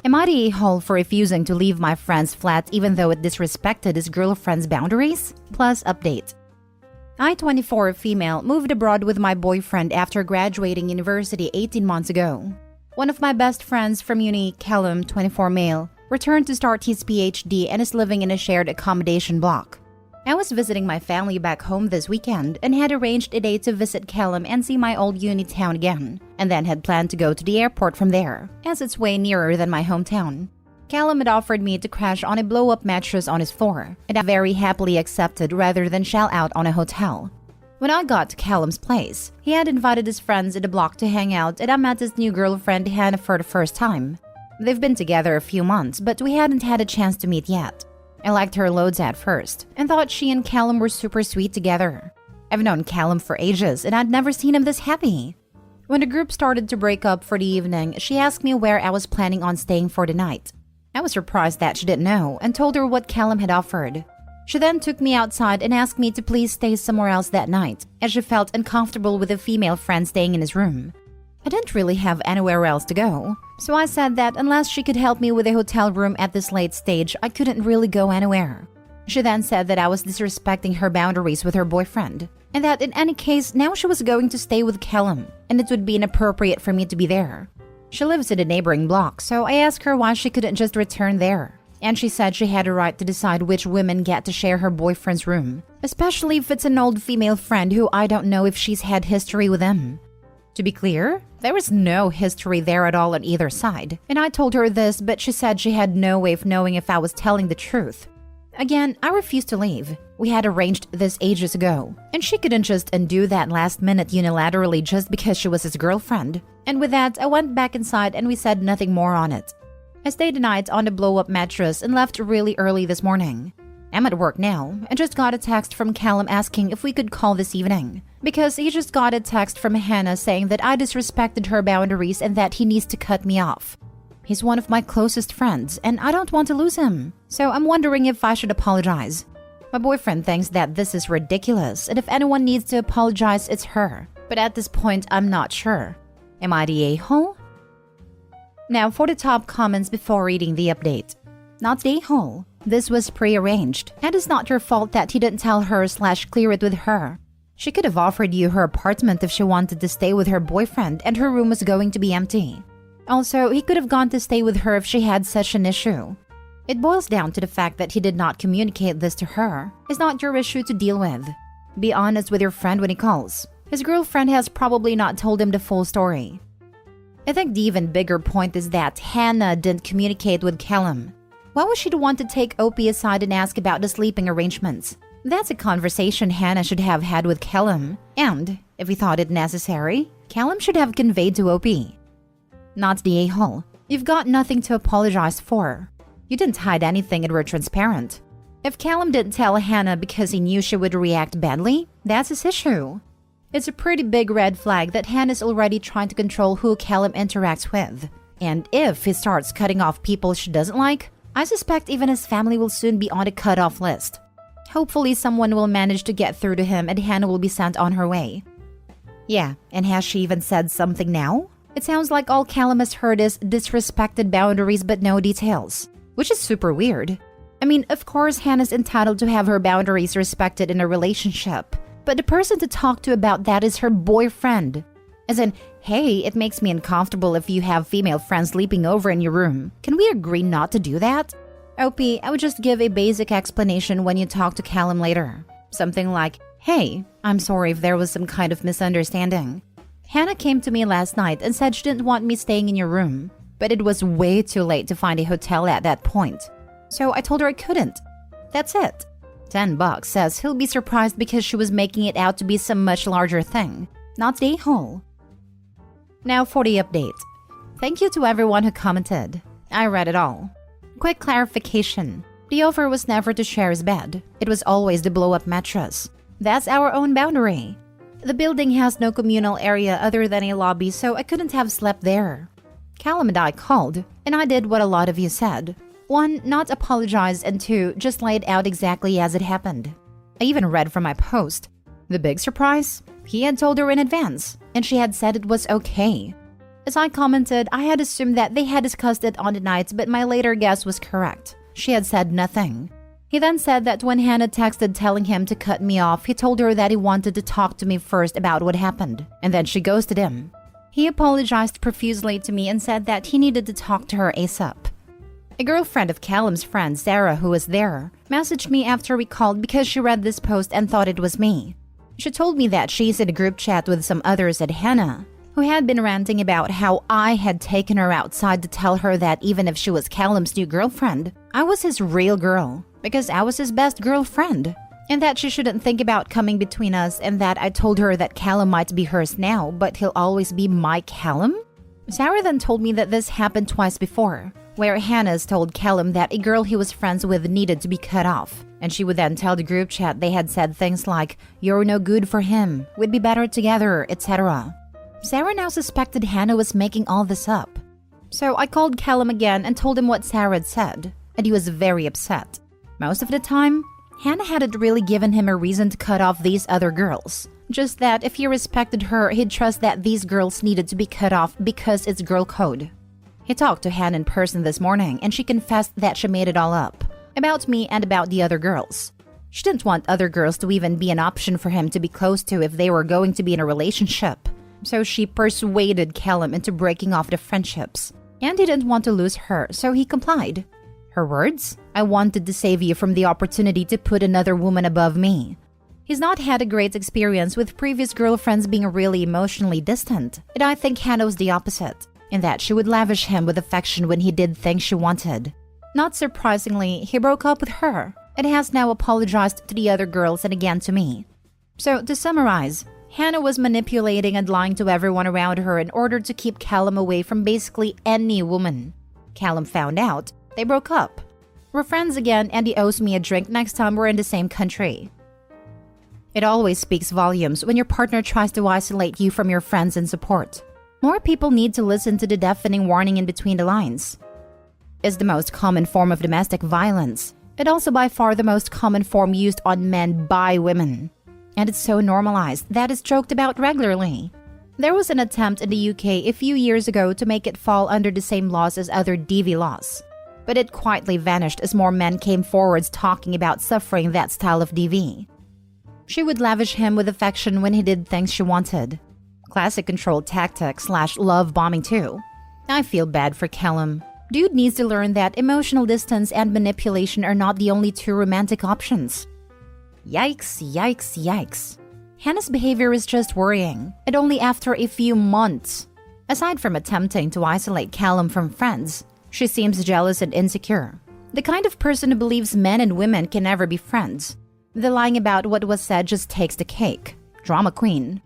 Am I the a-hole for refusing to leave my friend's flat even though it disrespected his girlfriend's boundaries? Plus update. I, 24, female, moved abroad with my boyfriend after graduating university 18 months ago. One of my best friends from uni, Callum, 24, male, returned to start his PhD and is living in a shared accommodation block. I was visiting my family back home this weekend and had arranged a day to visit Callum and see my old uni town again, and then had planned to go to the airport from there, as it's way nearer than my hometown. Callum had offered me to crash on a blow-up mattress on his floor, and I very happily accepted rather than shell out on a hotel. When I got to Callum's place, he had invited his friends in the block to hang out, and I met his new girlfriend Hannah for the first time. They've been together a few months, but we hadn't had a chance to meet yet. I liked her loads at first, and thought she and Callum were super sweet together. I've known Callum for ages, and I'd never seen him this happy. When the group started to break up for the evening, she asked me where I was planning on staying for the night. I was surprised that she didn't know, and told her what Callum had offered. She then took me outside and asked me to please stay somewhere else that night, as she felt uncomfortable with a female friend staying in his room. I didn't really have anywhere else to go, so I said that unless she could help me with a hotel room at this late stage, I couldn't really go anywhere. She then said that I was disrespecting her boundaries with her boyfriend, and that in any case, now she was going to stay with Callum, and it would be inappropriate for me to be there. She lives in a neighboring block, so I asked her why she couldn't just return there. And she said she had a right to decide which women get to share her boyfriend's room, especially if it's an old female friend who I don't know if she's had history with him. To be clear, there was no history there at all on either side, and I told her this, but she said she had no way of knowing if I was telling the truth. Again, I refused to leave. We had arranged this ages ago, and she couldn't just undo that last minute unilaterally just because she was his girlfriend. And with that, I went back inside and we said nothing more on it. I stayed the night on the blow-up mattress and left really early this morning. I'm at work now and just got a text from Callum asking if we could call this evening, because he just got a text from Hannah saying that I disrespected her boundaries and that he needs to cut me off. He's one of my closest friends and I don't want to lose him, so I'm wondering if I should apologize. My boyfriend thinks that this is ridiculous and if anyone needs to apologize, it's her, but at this point I'm not sure. Am I the a-hole? Now for the top comments before reading the update. Not the a-hole. This was pre-arranged, and it's not your fault that he didn't tell her/clear it with her. She could have offered you her apartment if she wanted to stay with her boyfriend and her room was going to be empty. Also, he could have gone to stay with her if she had such an issue. It boils down to the fact that he did not communicate this to her. It's not your issue to deal with. Be honest with your friend when he calls. His girlfriend has probably not told him the full story. I think the even bigger point is that Hannah didn't communicate with Callum. Why was she the one to take Opie aside and ask about the sleeping arrangements? That's a conversation Hannah should have had with Callum, and, if he thought it necessary, Callum should have conveyed to Opie. Not the a-hole. You've got nothing to apologize for. You didn't hide anything and were transparent. If Callum didn't tell Hannah because he knew she would react badly, that's his issue. It's a pretty big red flag that Hannah's already trying to control who Callum interacts with. And if he starts cutting off people she doesn't like, I suspect even his family will soon be on a cut-off list. Hopefully someone will manage to get through to him and Hannah will be sent on her way. Yeah, and has she even said something now? It sounds like all Callum has heard is disrespected boundaries but no details, which is super weird. I mean, of course Hannah's entitled to have her boundaries respected in a relationship, but the person to talk to about that is her boyfriend. As in, hey, it makes me uncomfortable if you have female friends sleeping over in your room. Can we agree not to do that? OP, I would just give a basic explanation when you talk to Callum later. Something like, hey, I'm sorry if there was some kind of misunderstanding. Hannah came to me last night and said she didn't want me staying in your room, but it was way too late to find a hotel at that point. So I told her I couldn't. That's it. $10 says he'll be surprised because she was making it out to be some much larger thing. Not the a-hole. Now for the update. Thank you to everyone who commented. I read it all. Quick clarification. The offer was never to share his bed. It was always the blow-up mattress. That's our own boundary. The building has no communal area other than a lobby, so I couldn't have slept there. Callum and I called, and I did what a lot of you said. 1, not apologize, and 2, just lay it out exactly as it happened. I even read from my post. The big surprise? He had told her in advance, and she had said it was okay. As I commented, I had assumed that they had discussed it on the night, but my later guess was correct. She had said nothing. He then said that when Hannah texted telling him to cut me off, he told her that he wanted to talk to me first about what happened, and then she ghosted him. He apologized profusely to me and said that he needed to talk to her ASAP. A girlfriend of Callum's friend, Sarah, who was there, messaged me after we called because she read this post and thought it was me. She told me that she's in a group chat with some others at Hannah, who had been ranting about how I had taken her outside to tell her that even if she was Callum's new girlfriend, I was his real girl, because I was his best girlfriend, and that she shouldn't think about coming between us, and that I told her that Callum might be hers now, but he'll always be my Callum? Sarah then told me that this happened twice before, where Hannah's told Callum that a girl he was friends with needed to be cut off, and she would then tell the group chat they had said things like, "You're no good for him, we'd be better together," etc. Sarah now suspected Hannah was making all this up. So I called Callum again and told him what Sarah had said, and he was very upset. Most of the time, Hannah hadn't really given him a reason to cut off these other girls. Just that if he respected her, he'd trust that these girls needed to be cut off because it's girl code. He talked to Hannah in person this morning, and she confessed that she made it all up, about me and about the other girls. She didn't want other girls to even be an option for him to be close to if they were going to be in a relationship. So she persuaded Callum into breaking off the friendships. And he didn't want to lose her, so he complied. Her words? "I wanted to save you from the opportunity to put another woman above me." He's not had a great experience with previous girlfriends being really emotionally distant, and I think Hannah was the opposite, in that she would lavish him with affection when he did things she wanted. Not surprisingly, he broke up with her, and has now apologized to the other girls and again to me. So, to summarize, Hannah was manipulating and lying to everyone around her in order to keep Callum away from basically any woman. Callum found out. They broke up. We're friends again, and he owes me a drink next time we're in the same country. It always speaks volumes when your partner tries to isolate you from your friends and support. More people need to listen to the deafening warning in between the lines. It's the most common form of domestic violence, and also by far the most common form used on men by women. And it's so normalized that it's joked about regularly. There was an attempt in the UK a few years ago to make it fall under the same laws as other DV laws. But it quietly vanished as more men came forwards talking about suffering that style of DV. She would lavish him with affection when he did things she wanted. Classic control tactic / love bombing too. I feel bad for Callum. Dude needs to learn that emotional distance and manipulation are not the only two romantic options. Yikes, yikes, yikes. Hannah's behavior is just worrying, and only after a few months. Aside from attempting to isolate Callum from friends, she seems jealous and insecure. The kind of person who believes men and women can never be friends. The lying about what was said just takes the cake. Drama queen.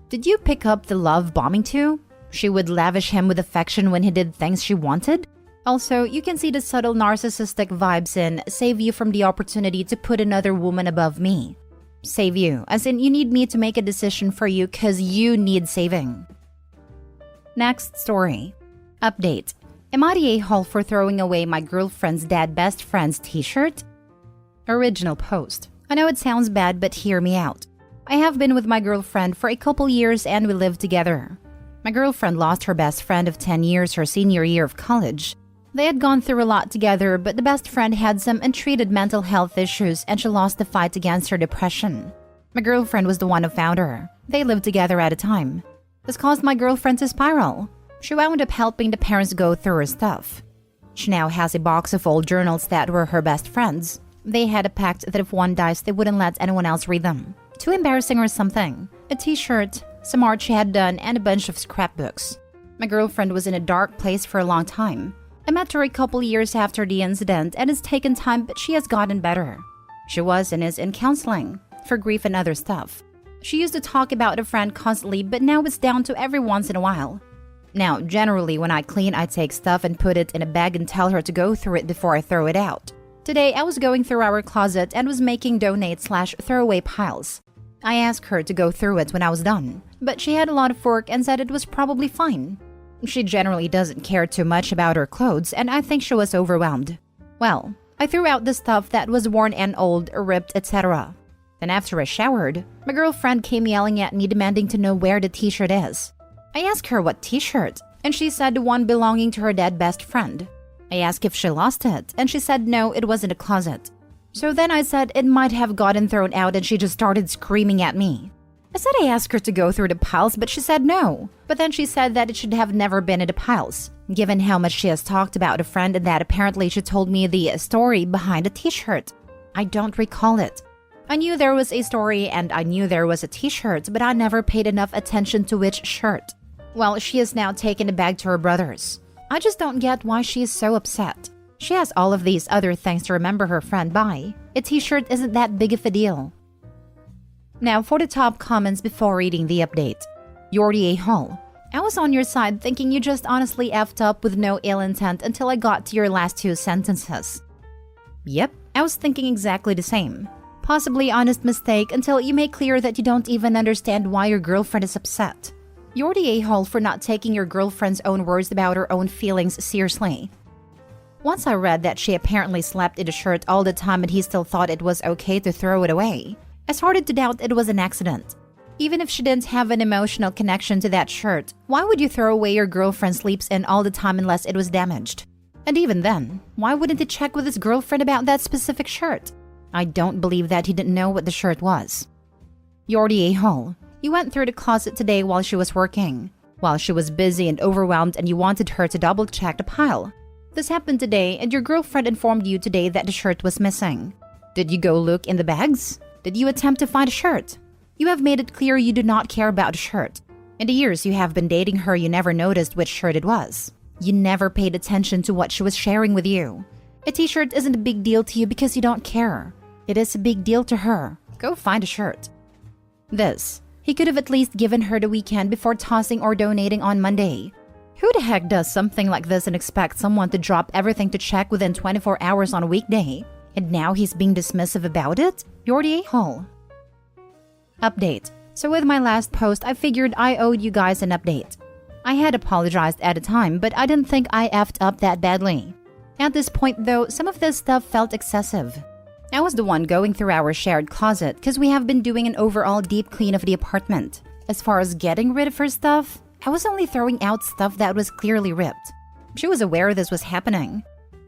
Did you pick up the love bombing too? She would lavish him with affection when he did things she wanted? Also, you can see the subtle narcissistic vibes in "save you from the opportunity to put another woman above me." Save you, as in you need me to make a decision for you cause you need saving. Next story. Update. Am I the a-hole for throwing away my girlfriend's dad best friend's t-shirt? Original post. I know it sounds bad, but hear me out. I have been with my girlfriend for a couple years and we live together. My girlfriend lost her best friend of 10 years her senior year of college. They had gone through a lot together, but the best friend had some untreated mental health issues and she lost the fight against her depression. My girlfriend was the one who found her. They lived together at a time. This caused my girlfriend to spiral. She wound up helping the parents go through her stuff. She now has a box of old journals that were her best friends. They had a pact that if one dies, they wouldn't let anyone else read them. Too embarrassing or something. A t-shirt, some art she had done, and a bunch of scrapbooks. My girlfriend was in a dark place for a long time. I met her a couple years after the incident, and it's taken time, but she has gotten better. She was and is in counseling for grief and other stuff. She used to talk about a friend constantly, but now it's down to every once in a while. Now, generally, when I clean, I take stuff and put it in a bag and tell her to go through it before I throw it out. Today, I was going through our closet and was making donate/throwaway piles. I asked her to go through it when I was done, but she had a lot of work and said it was probably fine. She generally doesn't care too much about her clothes, and I think she was overwhelmed. Well, I threw out the stuff that was worn and old, ripped, etc. Then after I showered, my girlfriend came yelling at me demanding to know where the t-shirt is. I asked her what t-shirt, and she said the one belonging to her dead best friend. I asked if she lost it, and she said no, it was in the closet. So then I said it might have gotten thrown out, and she just started screaming at me. I said I asked her to go through the piles, but she said no. But then she said that it should have never been in the piles, given how much she has talked about a friend and that apparently she told me the story behind the t-shirt. I don't recall it. I knew there was a story and I knew there was a t-shirt, but I never paid enough attention to which shirt. Well, she has now taken the bag to her brothers. I just don't get why she is so upset. She has all of these other things to remember her friend by. A t-shirt isn't that big of a deal. Now for the top comments before reading the update. Yordi A. Hall. I was on your side thinking you just honestly effed up with no ill intent until I got to your last two sentences. Yep, I was thinking exactly the same. Possibly honest mistake until you make clear that you don't even understand why your girlfriend is upset. You're the a-hole for not taking your girlfriend's own words about her own feelings seriously. Once I read that she apparently slept in the shirt all the time and he still thought it was okay to throw it away, I started to doubt it was an accident. Even if she didn't have an emotional connection to that shirt, why would you throw away your girlfriend sleeps in all the time unless it was damaged? And even then, why wouldn't he check with his girlfriend about that specific shirt? I don't believe that he didn't know what the shirt was. You're the a-hole. You went through the closet today while she was working. While she was busy and overwhelmed and you wanted her to double-check the pile. This happened today and your girlfriend informed you today that the shirt was missing. Did you go look in the bags? Did you attempt to find a shirt? You have made it clear you do not care about the shirt. In the years you have been dating her, you never noticed which shirt it was. You never paid attention to what she was sharing with you. A t-shirt isn't a big deal to you because you don't care. It is a big deal to her. Go find a shirt. This. He could have at least given her the weekend before tossing or donating on Monday. Who the heck does something like this and expects someone to drop everything to check within 24 hours on a weekday? And now he's being dismissive about it? You're the a-hole. Update. So with my last post, I figured I owed you guys an update. I had apologized at the time, but I didn't think I effed up that badly. At this point though, some of this stuff felt excessive. I was the one going through our shared closet because we have been doing an overall deep clean of the apartment. As far as getting rid of her stuff, I was only throwing out stuff that was clearly ripped. She was aware this was happening.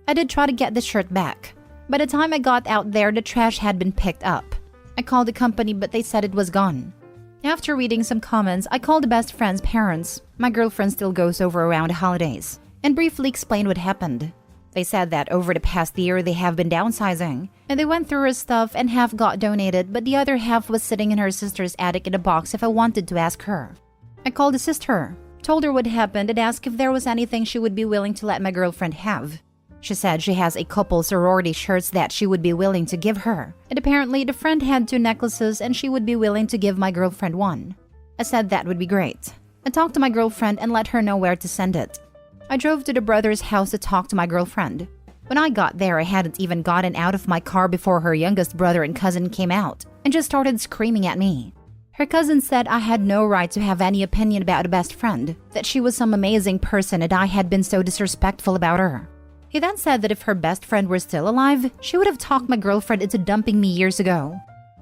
I did try to get the shirt back. By the time I got out there, the trash had been picked up. I called the company, but they said it was gone. After reading some comments, I called the best friend's parents. My girlfriend still goes over around the holidays, and briefly explained what happened. They said that over the past year they have been downsizing, and they went through her stuff and half got donated, but the other half was sitting in her sister's attic in a box if I wanted to ask her. I called the sister, told her what happened, and asked if there was anything she would be willing to let my girlfriend have. She said she has a couple sorority shirts that she would be willing to give her, and apparently the friend had 2 necklaces and she would be willing to give my girlfriend one. I said that would be great. I talked to my girlfriend and let her know where to send it. I drove to the brother's house to talk to my girlfriend. When I got there, I hadn't even gotten out of my car before her youngest brother and cousin came out and just started screaming at me. Her cousin said I had no right to have any opinion about a best friend, that she was some amazing person and I had been so disrespectful about her. He then said that if her best friend were still alive, she would have talked my girlfriend into dumping me years ago.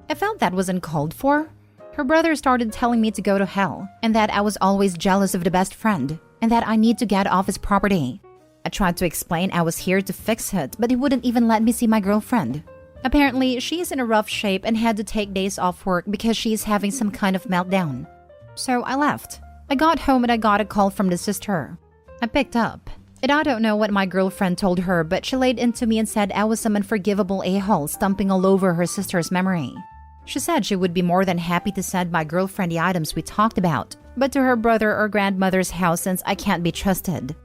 I felt that was uncalled for. Her brother started telling me to go to hell and that I was always jealous of the best friend and that I need to get off his property. I tried to explain I was here to fix it, but he wouldn't even let me see my girlfriend. Apparently, she is in a rough shape and had to take days off work because she is having some kind of meltdown. So I left. I got home and I got a call from the sister. I picked up. And I don't know what my girlfriend told her, but she laid into me and said I was some unforgivable a-hole stumping all over her sister's memory. She said she would be more than happy to send my girlfriend the items we talked about, but to her brother or grandmother's house since I can't be trusted.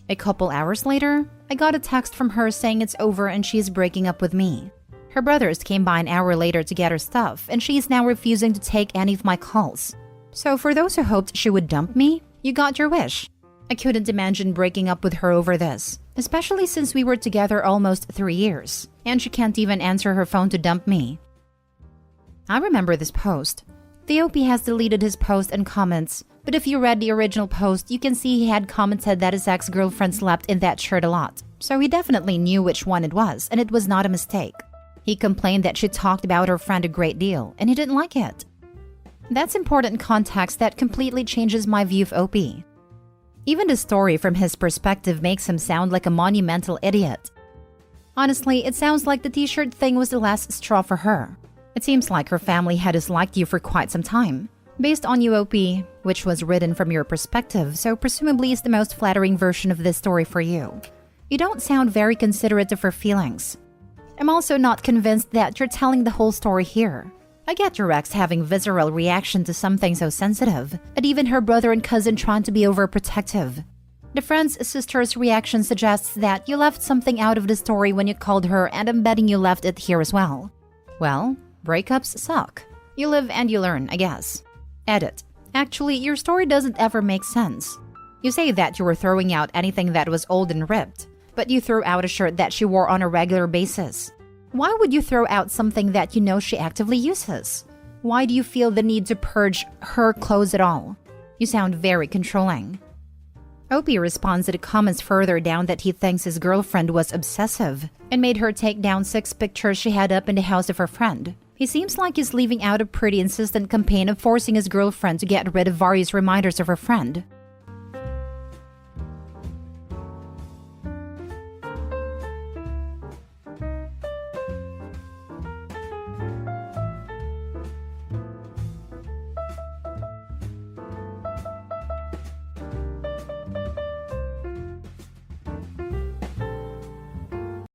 A couple hours later, I got a text from her saying it's over and she's breaking up with me. Her brothers came by an hour later to get her stuff, and she is now refusing to take any of my calls. So for those who hoped she would dump me, you got your wish. I couldn't imagine breaking up with her over this, especially since we were together almost 3 years, and she can't even answer her phone to dump me. I remember this post. The OP has deleted his post and comments, but if you read the original post, you can see he had commented that his ex-girlfriend slept in that shirt a lot, so he definitely knew which one it was, and it was not a mistake. He complained that she talked about her friend a great deal, and he didn't like it. That's important context that completely changes my view of Opie. Even the story from his perspective makes him sound like a monumental idiot. Honestly, it sounds like the t-shirt thing was the last straw for her. It seems like her family had disliked you for quite some time. Based on you, OP, which was written from your perspective, so presumably is the most flattering version of this story for you. You don't sound very considerate of her feelings. I'm also not convinced that you're telling the whole story here. I get your ex having visceral reaction to something so sensitive, and even her brother and cousin trying to be overprotective. The friend's sister's reaction suggests that you left something out of the story when you called her, and I'm betting you left it here as well. Well, breakups suck. You live and you learn, I guess. Edit. Actually, your story doesn't ever make sense. You say that you were throwing out anything that was old and ripped, but you threw out a shirt that she wore on a regular basis. Why would you throw out something that you know she actively uses? Why do you feel the need to purge her clothes at all? You sound very controlling. Opie responds to the comments further down that he thinks his girlfriend was obsessive and made her take down 6 pictures she had up in the house of her friend. He seems like he's leaving out a pretty insistent campaign of forcing his girlfriend to get rid of various reminders of her friend.